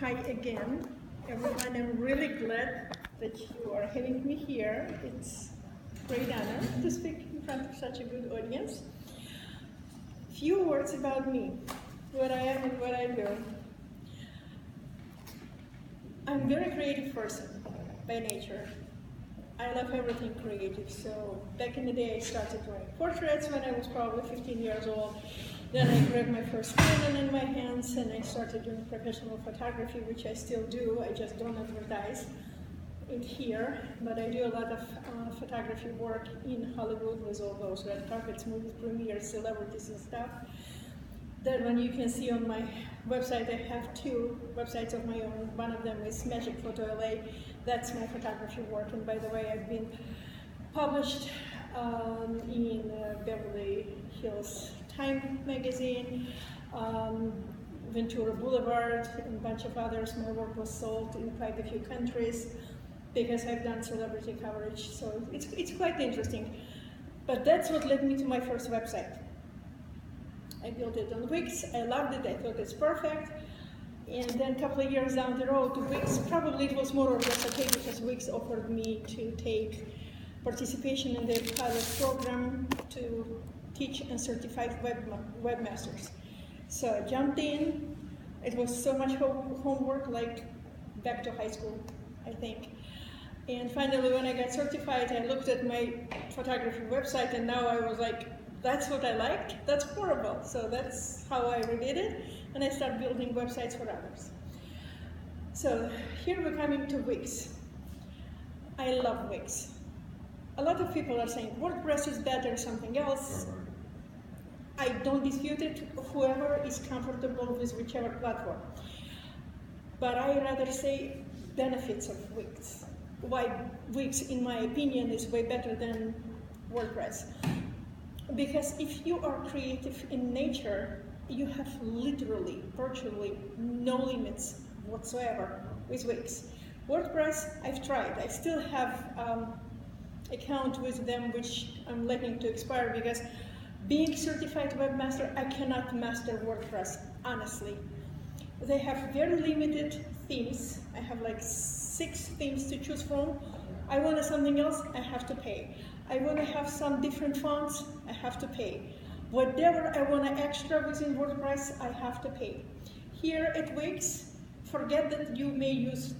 Hi again, everyone. I'm really glad that you are having me here. It's a great honor to speak in front of such a good audience. Few words about me, what I am and what I do. I'm a very creative person by nature. I love everything creative. So back in the day, I started drawing portraits when I was probably 15 years old. Then I grabbed my first Canon in my hands and I started doing professional photography, which I still do. I just don't advertise it here, but I do a lot of photography work in Hollywood with all those red carpets, movie premieres, celebrities and stuff. That one you can see on my website. I have two websites of my own. One of them is Magic Photo LA. That's my photography work. And by the way, I've been published in Beverly Hills Time magazine, Ventura Boulevard, and a bunch of others. My work was sold in quite a few countries because I've done celebrity coverage. So it's quite interesting. But that's what led me to my first website. I built it on WIX. I loved it. I thought it's perfect. And then a couple of years down the road, WIX, probably it was more or less okay because WIX offered me to take participation in their pilot program to teach and certify webmasters. So I jumped in. It was so much homework, like back to high school, I think. And finally, when I got certified, I looked at my photography website, and now I was like, that's what I liked? That's horrible. So that's how I redid it, and I started building websites for others. So here we're coming to WIX. I love WIX. A lot of people are saying WordPress is better or something else. I don't dispute it, whoever is comfortable with whichever platform. But I rather say benefits of WIX. Why WIX, in my opinion, is way better than WordPress. Because if you are creative in nature, you have literally, virtually no limits whatsoever with WIX. WordPress, I've tried. I still have account with them, which I'm letting to expire because being certified webmaster, I cannot master WordPress, honestly. They have very limited themes. I have like 6 themes to choose from. I want something else, I have to pay. I want to have some different fonts, I have to pay. Whatever I want to extra within WordPress, I have to pay. Here at WIX, forget that you may use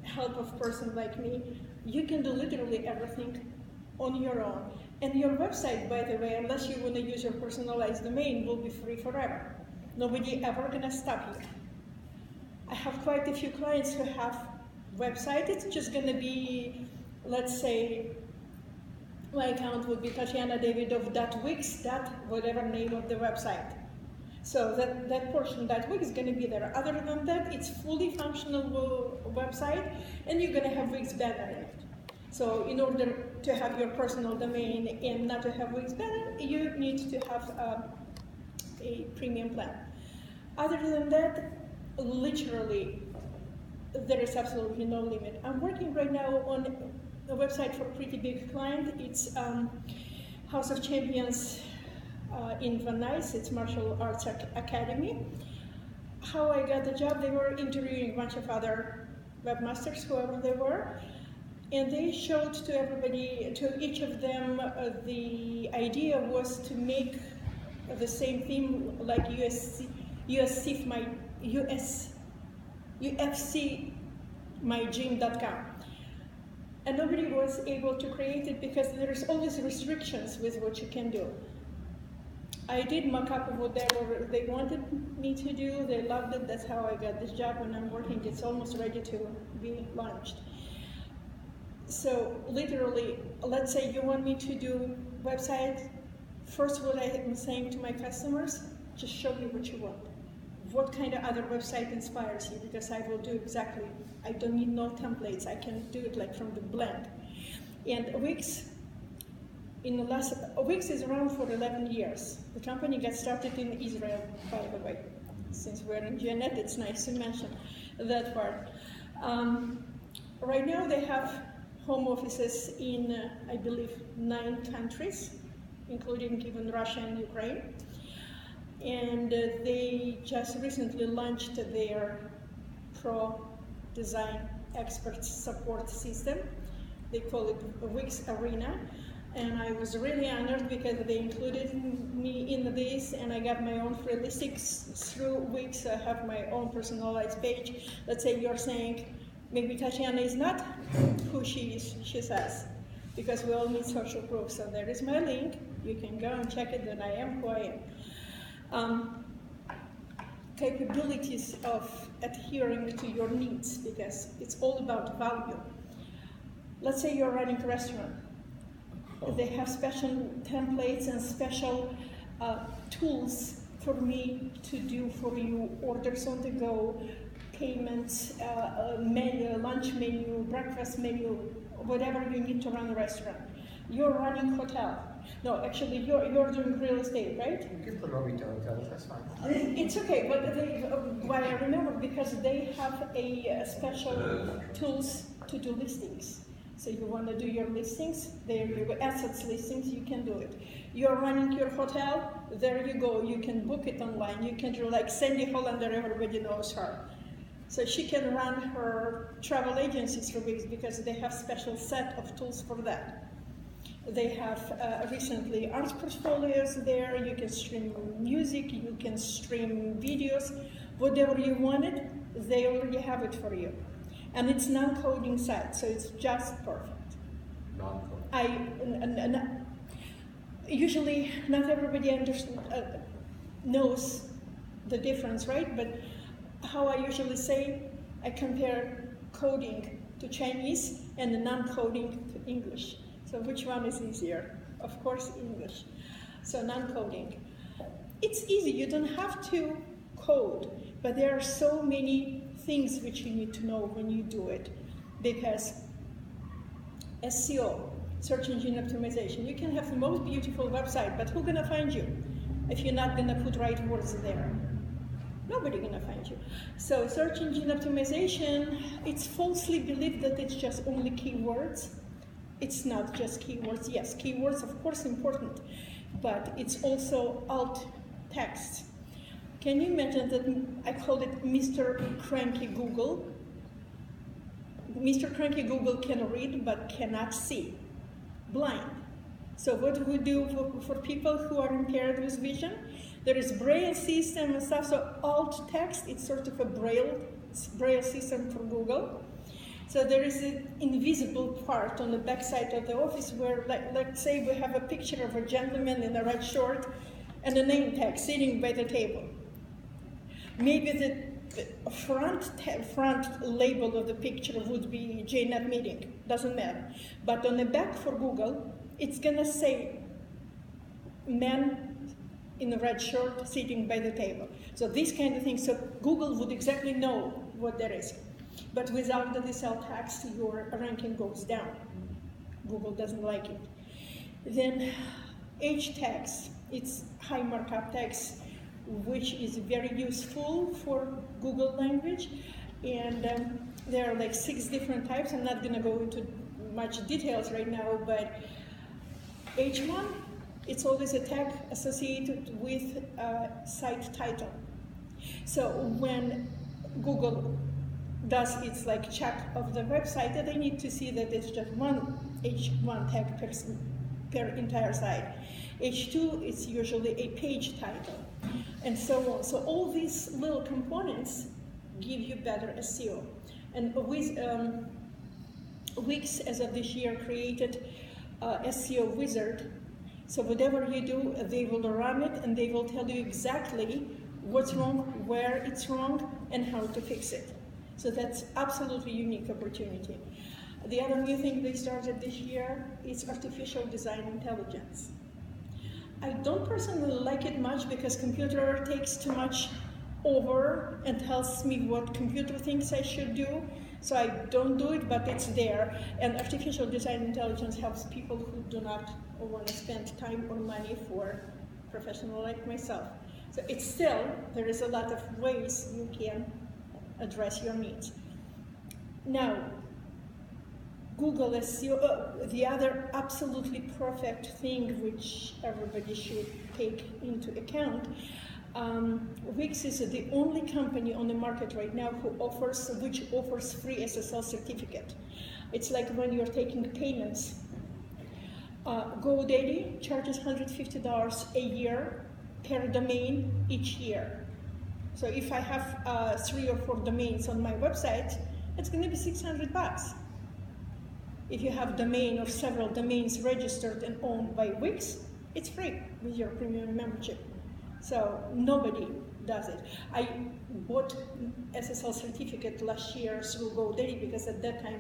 help of person like me. You can do literally everything on your own. And your website, by the way, unless you want to use your personalized domain, will be free forever. Nobody ever gonna stop you. I have quite a few clients who have website. It's just gonna be, let's say, my account would be TatianaDavidov.wix, whatever name of the website. So that portion, that WIX is going to be there. Other than that, it's fully functional website, and you're going to have WIX banner in it. So in order to have your personal domain and not to have WIX banner, you need to have a premium plan. Other than that, literally, there is absolutely no limit. I'm working right now on a website for a pretty big client. It's House of Champions in Van Nuys. It's Martial Arts Academy. How I got the job, they were interviewing a bunch of other webmasters, whoever they were, and they showed to everybody, to each of them, the idea was to make the same theme like UFCmygym.com. And nobody was able to create it because there's always restrictions with what you can do. I did mock up of whatever they wanted me to do. They loved it. That's how I got this job. When I'm working, it's almost ready to be launched. So literally, let's say you want me to do website. First, what I am saying to my customers, just show me what you want. What kind of other website inspires you? Because I will do exactly. I don't need no templates. I can do it like from the blend. And WIX, WIX is around for 11 years. The company got started in Israel, by the way. Since we're in JNET, it's nice to mention that part. Right now they have home offices in, I believe, 9 countries, including even Russia and Ukraine. And they just recently launched their Pro Design Expert Support System. They call it WIX Arena. And I was really honored because they included me in this, and I got my own free listings through WIX. I have my own personalized page. Let's say you're saying, maybe Tatiana is not who she is, she says, because we all need social proof. So there is my link. You can go and check it, that I am who I am. Capabilities of adhering to your needs, because it's all about value. Let's say you're running a restaurant. They have special templates and special tools for me to do for you, orders on the go, payments, menu, lunch menu, breakfast menu, whatever you need to run a restaurant. You're running hotel. No, actually, you're doing real estate, right? You can promote retail hotels, that's fine. It's okay, but why I remember, because they have a special tools to do listings. So you want to do your listings, there you go, assets listings, you can do it. You're running your hotel, there you go, you can book it online. You can do like Sandy Hollander, everybody knows her. So she can run her travel agencies for weeks because they have special set of tools for that. They have recently art portfolios there, you can stream music, you can stream videos, whatever you wanted, they already have it for you. And it's non-coding site, so it's just perfect. Non-coding. Usually, not everybody knows the difference, right? But how I usually say, I compare coding to Chinese and non-coding to English. So which one is easier? Of course, English. So non-coding. It's easy, you don't have to code, but there are so many things which you need to know when you do it, because SEO, search engine optimization, you can have the most beautiful website, but who's gonna find you if you're not gonna put right words there? Nobody gonna find you. So search engine optimization, it's falsely believed that it's just only keywords. It's not just keywords. Yes, keywords of course important, but it's also alt text. Can you imagine that I called it Mr. Cranky Google? Mr. Cranky Google can read but cannot see, blind. So what do we do for people who are impaired with vision? There is Braille system and stuff, so alt text, it's sort of a Braille system for Google. So there is an invisible part on the back side of the office where, let's say we have a picture of a gentleman in a red shirt and a name tag sitting by the table. Maybe the front label of the picture would be JNET meeting, doesn't matter. But on the back for Google, it's gonna say man in a red shirt sitting by the table. So these kind of things, so Google would exactly know what there is. But without the alt text, your ranking goes down. Google doesn't like it. Then H text, it's high markup text, which is very useful for Google language. And there are like 6 different types. I'm not gonna go into much details right now, but H1, it's always a tag associated with site title. So when Google does its like check of the website, they need to see that it's just one H1 tag per entire site. H2 is usually a page title, and so on. So all these little components give you better SEO. And with WIX, as of this year, created SEO wizard. So whatever you do, they will run it and they will tell you exactly what's wrong, where it's wrong, and how to fix it. So that's absolutely unique opportunity. The other new thing they started this year is artificial design intelligence. I don't personally like it much because computer takes too much over and tells me what computer thinks I should do. So I don't do it, but it's there. And artificial design intelligence helps people who do not want to spend time or money for professional like myself. So it's still, there is a lot of ways you can address your needs. Now, Google SEO, the other absolutely perfect thing which everybody should take into account, WIX is the only company on the market right now which offers free SSL certificate. It's like when you're taking payments. GoDaddy charges $150 a year per domain each year. So if I have 3 or 4 domains on my website, it's going to be $600. If you have domain or several domains registered and owned by WIX, it's free with your premium membership. So nobody does it. I bought SSL certificate last year through GoDaddy because at that time